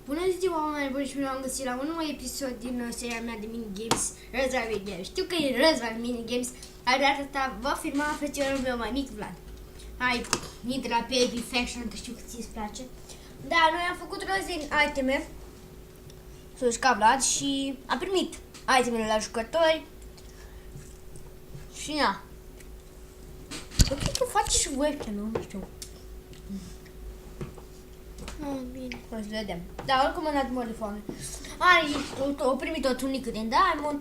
Bună ziua, oameni buni, și bine am găsit la un nou episod din seria mea de minigames, Răzvan Minigames. Știu că e Răzvan Minigames, dar de asta va filma frățiorul meu mai mic, Vlad. Hai, intră la Baby Fashion, că știu că ți-ți place. Da, noi am făcut rost din iteme, să ca Vlad, și a primit itemele la jucători. Și na. Ok, că faci și webcam, nu știu. Bine, o să vedem. Da, oricum am dat mor de foame. O primit o tunică din diamond,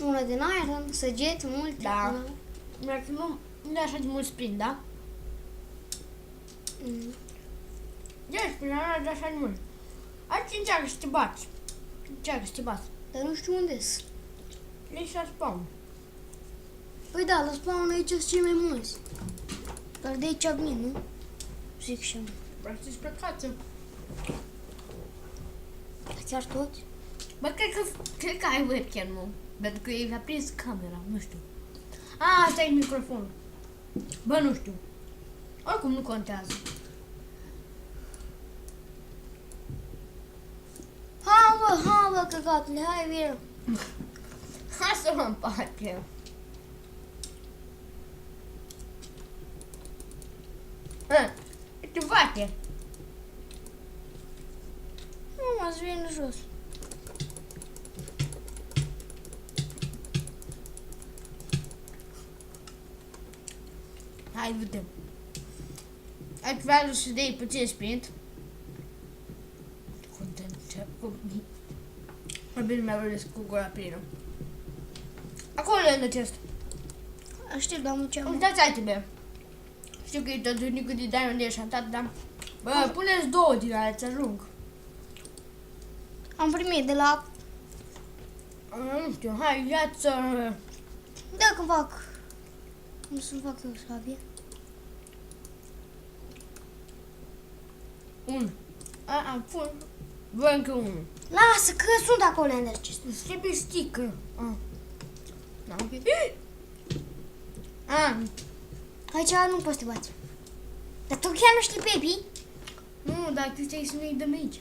Una din iron, săgeți, multe. da. Mi-ar fi nu așa de mult sprint, da? Deci, până la de așa de mult. Aici încearcă să te bați. Încearcă să te bați. Dar nu știu unde-s. Ești la spawn. Păi da, la spawn aici sunt cei mai mulți. Dar de aici vin, nu? Zic și eu. Practic spre cață. Chiar toți? Bă, cred că ai webcam, nu? Pentru că i-a prins camera, nu știu. Asta e microfonul. Bă, nu știu. Oricum nu contează. Hai bă, căcatule, hai, vină. Hai să mă împart eu. Tu bate. Nu mă vin jos. Hai, vedem. Ai vrea să dai puțin sprint. Probabil mi-a vorbesc cu gura plină. Acolo e în chest. Știu, dar nu ce-am. Uitați iteme. Știu că e tot unicul de diamond de eșantat, dar... Bă, puneți două din alea, ți ajung. Am primit de la... Nu știu, hai, ia-ți... Da, că fac. Cum să-mi fac eu sabie? Un. Pun. Bă, încă unul. Lasă, că sunt acolo în chest. Îți trebuie sticker. Da, ok. Aici nu poți să te bați. Dar tu chiar nu știi Baby? Nu, dar tu stai să nu-i dăm aici.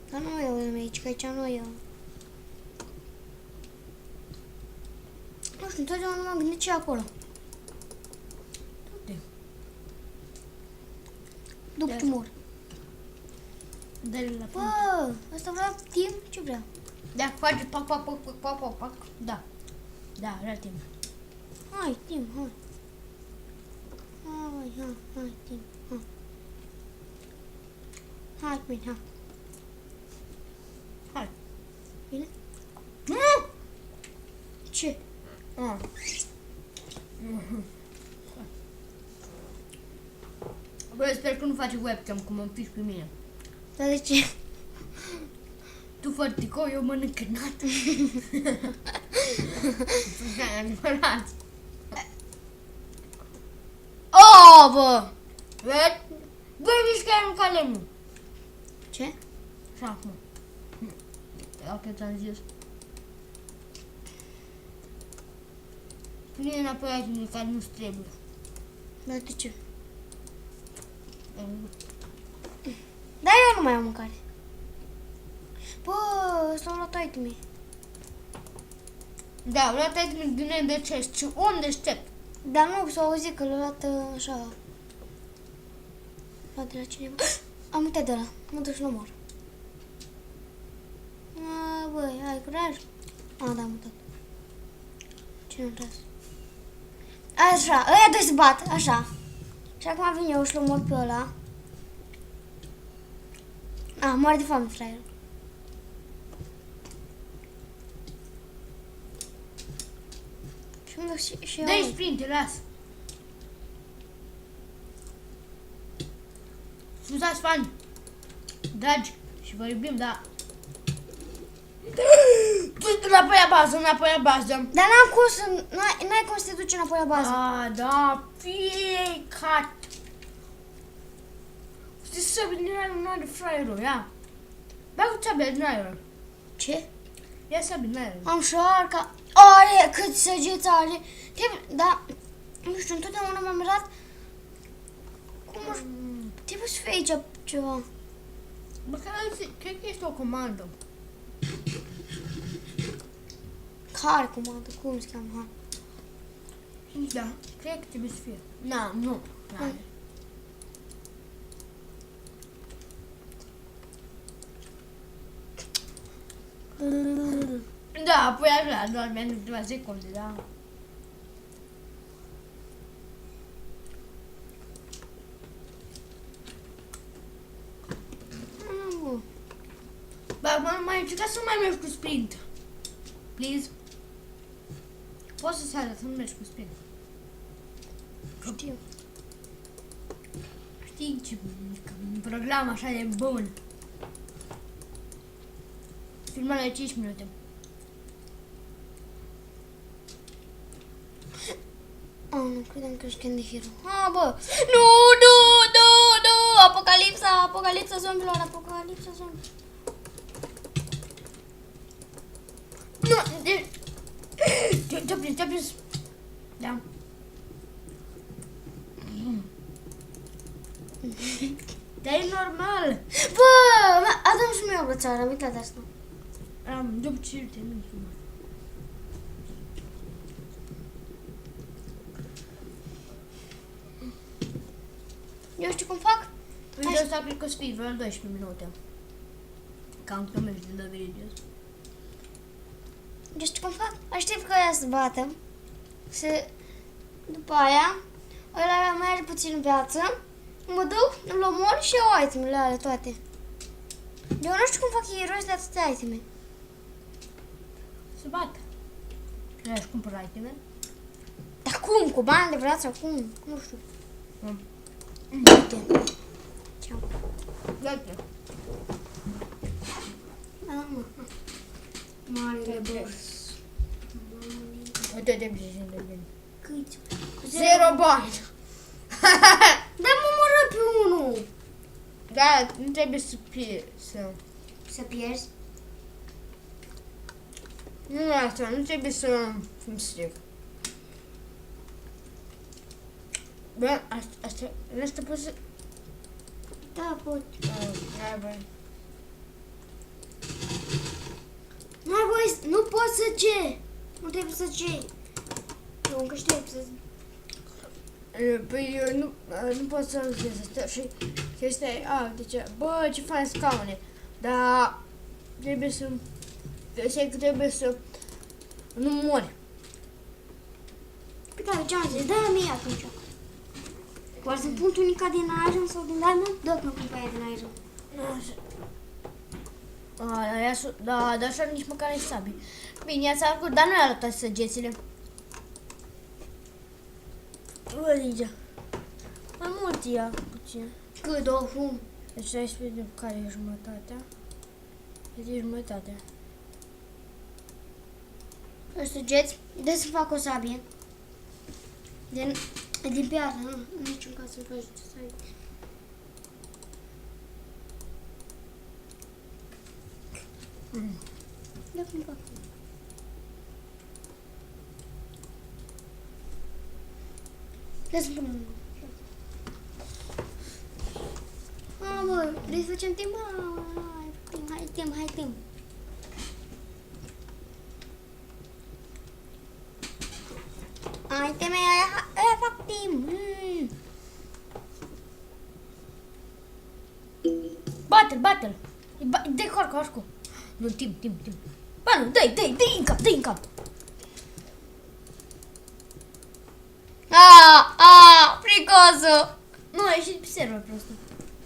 Dar nu eu am aici, că aici nu eu. Nu știu, întotdeauna m-am gândit ce acolo. Du-te. După ce mor. Dă-le la Bă, fund. ăsta vrea timp? Ce vrea? Da, face pac, pac, pac, pac, pac, pac, pac. Da. Da, vrea timp. Hai, timp, hai. Hai, timp, hai. Hai, bine, hai. Hai. Bine? Nu! Ce? Bă, sper că nu faci webcam cum mă împiși pe mine. Dar de ce? Tu fă tricou, eu mănânc cârnat. Adevărat. Oh, bă! Vezi? Bă, nici că ai mâncat lemnul. Ce? Și acum. Dacă ți-am zis. Pune înapoi aici care nu-ți trebuie. Dar de ce? Dar eu nu mai am mâncare. Bă, s-au luat iteme. Da, am luat aici din de chest și om deștept. Dar nu, s-au auzit că l-a luat așa. Luat de la cineva. Am uitat de ăla. Mă duc și nu mor. Băi, ai curaj? Da, am uitat. Ce nu trebuie? Așa, ăia doi se bat, așa. Și acum vin eu și l-omor pe ăla. Moare de foame, fraierul. Și îmi duc și eu. Dă-i sprint, te las. Scuzați, fani. Dragi, și vă iubim, da. Du-te înapoi la bază, înapoi la bază. Dar n-am cum să... N-ai cum să te duci înapoi la bază. Da, fie cat. Știi să vine nu are fraierul, ia. Bea cu țabia din aer. Ce? Ia să din aer. Am șoarca. Are, cât săgeți are. Da, nu știu, întotdeauna m-am mirat. Cum trebuie să fie aici ceva. Măcar cred că este o comandă. Care comandă? Cum se cheamă? Da, cred că trebuie să fie. Na, nu. Hai. Da, apoi așa, doar mi-am câteva secunde, da. Bă, mai încerca să mai mergi cu sprint. Please. Poți să-ți arăt să nu mergi cu sprint. Știu. Știi ce un program așa de bun. Filmarea de 5 minute. Nu, credeam că ești Candy Hero. Bă! Nu! Apocalipsa zombilor, apocalipsa zombilor. Nu! Ce-a prins? Da. Dar e normal. Bă! Adam și mie o brățară, am uitat de asta. După ce te nu filmă. Eu știu cum fac? Video ăsta cred că o să fie vreo 12 minute. Cam că mergi de videos. Eu știu cum fac? Aștept că aia să bată. După aia, ăla mai are puțin viață. Mă duc, îl omor și iau itemele alea toate. Eu nu știu cum fac ei rost de atâtea iteme. Se bată. Nu aș cumpăra iteme. Dar cum? Cu bani de viață? Cum? Nu știu. Uite. Ce-am? Uite. Da, mă. Marele boss. Uite de bine. Câți? 0 bani. Dar mă mără pe unul. Da, nu trebuie să Să pierzi? Nu asta, nu trebuie să cum să zic. Bă, asta poți să... Da, pot. Hai, bă. N-ai voie, nu poți să ce? Nu trebuie să ce? Eu încă știu să... Păi eu nu pot să zic asta și chestia e, deci, bă, ce fain scaune, dar trebuie să, trebuie să nu mori. Păi da, ce-am zis? Da, mie atunci. Poate să-mi pun tunica din Iron sau din Diamond? Da, că nu pun pe aia din Iron. Da, dar așa nici măcar nu-i sabi. Bine, i-ați arătat, dar nu i-a arătat săgețile. Bă, Ligia. Mai mult ia puțin. Cât o fum? Deci 16 de care e jumătatea? Deci e jumătatea. Săgeți? De să fac o sabie. Din piatră, nu? Niciun caz să-mi faci ce sabie. Da, cum fac? Lasă-mi până unul. Bă, vrei să facem timp? Hai timp. Iteme aia fac timp. Bate-l! Dă-i corcu. Nu, timp. Bă, nu, dă-i în cap. Fricoasă! Nu, a ieșit pe server prostul.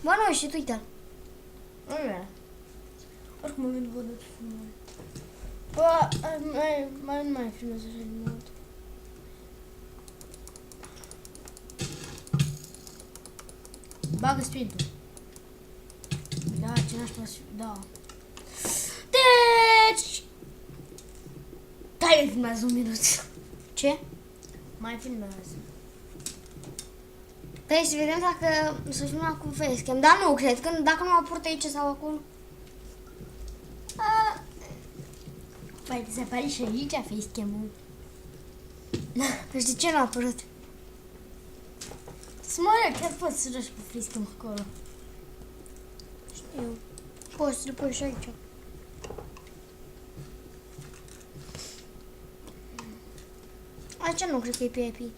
Bă, nu, și tu uite-l. Nu era. Oricum mă gând văd ce filmare. Bă, nu mai filmez așa de mult. Bagă sprintul. Da, ce n-aș putea da. Deci... Hai, filmează un minut. Ce? Mai filmează. Păi să vedem dacă să filmăm cu facecam. Dar nu cred, că dacă nu apărut aici sau acolo. Păi se apare și aici facecam-ul. Deci de ce nu a apărut? Să mă arăt, chiar poți să joci cu facecam acolo. Știu. Poți să-l pui și aici. Aici nu cred că e PvP.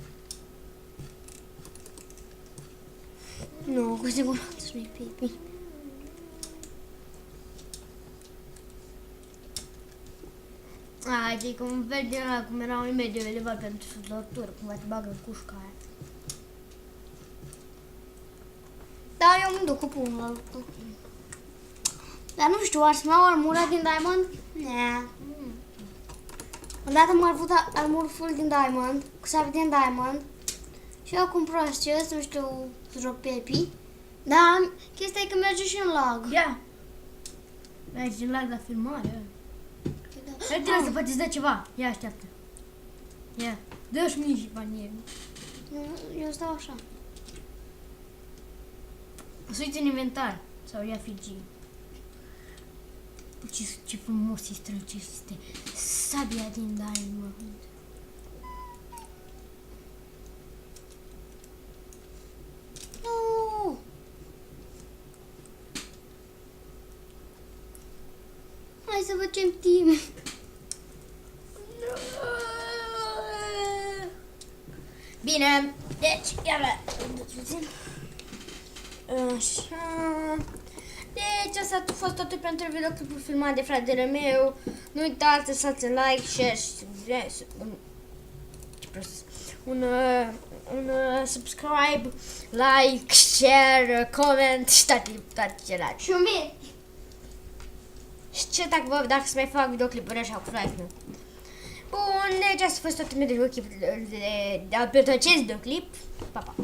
Nu, cu siguranță nu e PvP. Deci cum un fel din ăla, cum era un mediu elevat pentru sudătură, cumva te bagă în cușca aia. Da, eu mă duc cu pumnul la luptă. Dar nu știu, ar să-mi iau armura din Diamond? Nea. Odată m-ar avut armur full din Diamond, cu sabie din Diamond. Și eu acum prostesc, nu știu, să joc Pepi. Dar chestia e că merge și în lag. Ia! Mergi în lag la filmare. Hai tine să poți da ceva. Ia așteaptă. Ia. Dă-și mie și panier. Eu stau așa. O să uiți în inventar. Sau ia Fiji. Ce frumos e strălucește sabia din Diamond. Nu! Hai să facem timp. Bine, deci, iară. Așa. Deci asta a fost totul pentru videoclipul filmat de fratele meu. Nu uitați să lăsați like, share și Un subscribe, like, share, comment și toate celelalte. și un bine. Și ce dacă să mai fac videoclipuri așa cu fratele meu. Bun, deci asta a fost totul pentru videoclip de acest videoclip. Pa, pa!